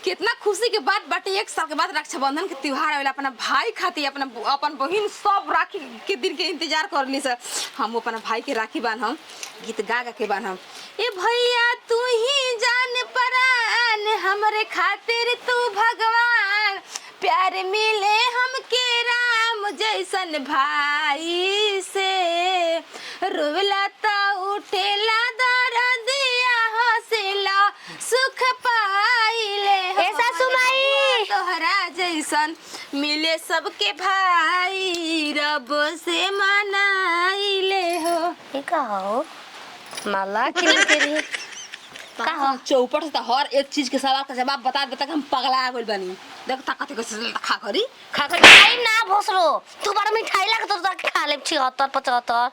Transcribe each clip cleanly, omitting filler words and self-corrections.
कितना खुशी के बात बाटे। 1 साल के बाद रक्षाबंधन के त्योहार आवेला। अपना भाई खातिर अपन बहिन सब राखी के दिन के इंतजार करली से हम अपना भाई के राखी बांधम, गीत गा गा के बांधम। ए भैया तू ही जान परान, हमरे खातिर तू भगवान, प्यार मिले हमके राम जैसन भाई से, रोवेला ता उठेला दरदिया हंसेला सुख पाइले ऐसा सुनाई तोहरा जैसन मिले सबके भाई, रब से मनाइले हो। ये का हो माला के रे का हो चौपट से हर एक चीज के सवाल का जवाब बता देता कि हम पगला गइल बानी। देख ताकत के खा करी खाई ना भोसरो तू बड़ा मिठाई लगा तो जाके खा ले 76 75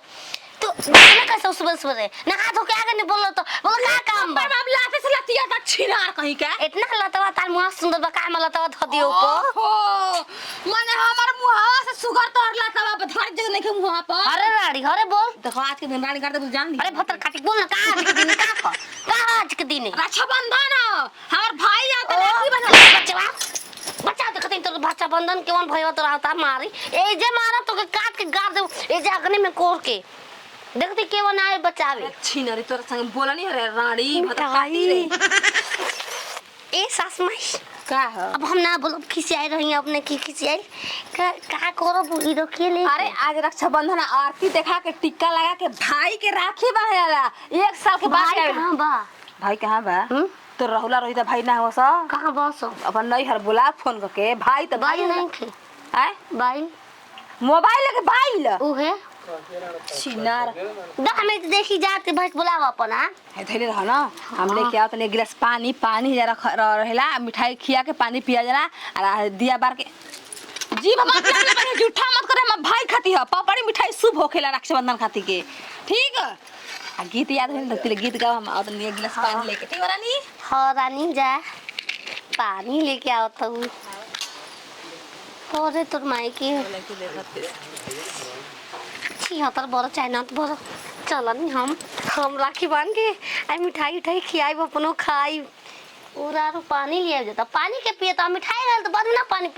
तू ना कैसे सुबह सुबह ना हाथ होके आगे नहीं बोलो तो बोलो का काम बा पर लाते से लतिया ता छिनार कहीं का इतना लतवा तार मुंह सुंदर बा का लतवा ध दियो ऊपर ओहो माने हमर मुंहवा से सुगर तोड़ लतवा धर जग नहीं के मुंह पर। अरे राड़ी अरे बोल देखो आज के दिन रानी करते तू जान ली। अरे भतर काटी बोल ना का आज के दिन का आज के दिन रक्षाबंधन हमर भाई आते राखी बना बच्चा बच्चा तो कतई तो बच्चा बंधन केवन भयो तो रहता मारी ए जे मारा तो के काट के गाड़ दे ए जे अग्नि में कोर के देखती केवन आए बचावे छिनरी तोर संग बोला नहीं रे रानी भतकाती रे ए सास माई का है। अब हम ना बोलो खिसियाई रही अपने की खिसियाई का करो बुई रखिए ले अरे आज रक्षाबंधन आरती देखा के टिक्का लगा के भाई के राखी बांधेला 1 साल के बाद भाई कहां बा भाई कहां बा तो राहुला रोहित भाई ना हो सा कहां बस अपन नहीं हर बोला फोन करके भाई तो भाई नहीं थे आय भाई मोबाइल के बाइल ऊ है छिनार दा हमें देखी जाते भाई बुलावा अपन हां है थैले रह ना हम लेके आओ तने गिलास पानी जरा रहेला मिठाई खिया के पानी पिया जला और दिया बार के जी मत ले झूठा मत करे। हम भाई खाती है पापड़ी मिठाई शुभ होखेला रक्षाबंधन खाती के ठीक है। आ गीत याद है ना गीत गाओ हम और एक गिलास पानी लेके ठीक है रानी। हां रानी जा पानी लेके आओ तो तोरे तोर माई की छी हतर बड़ चाइना तो बड़ चलन हम राखी बांध के आई मिठाई उठाई खियाई अपनो खाई पूरा पानी लिया जाता पानी के पिए तो मिठाई रहल तो बाद में ना पानी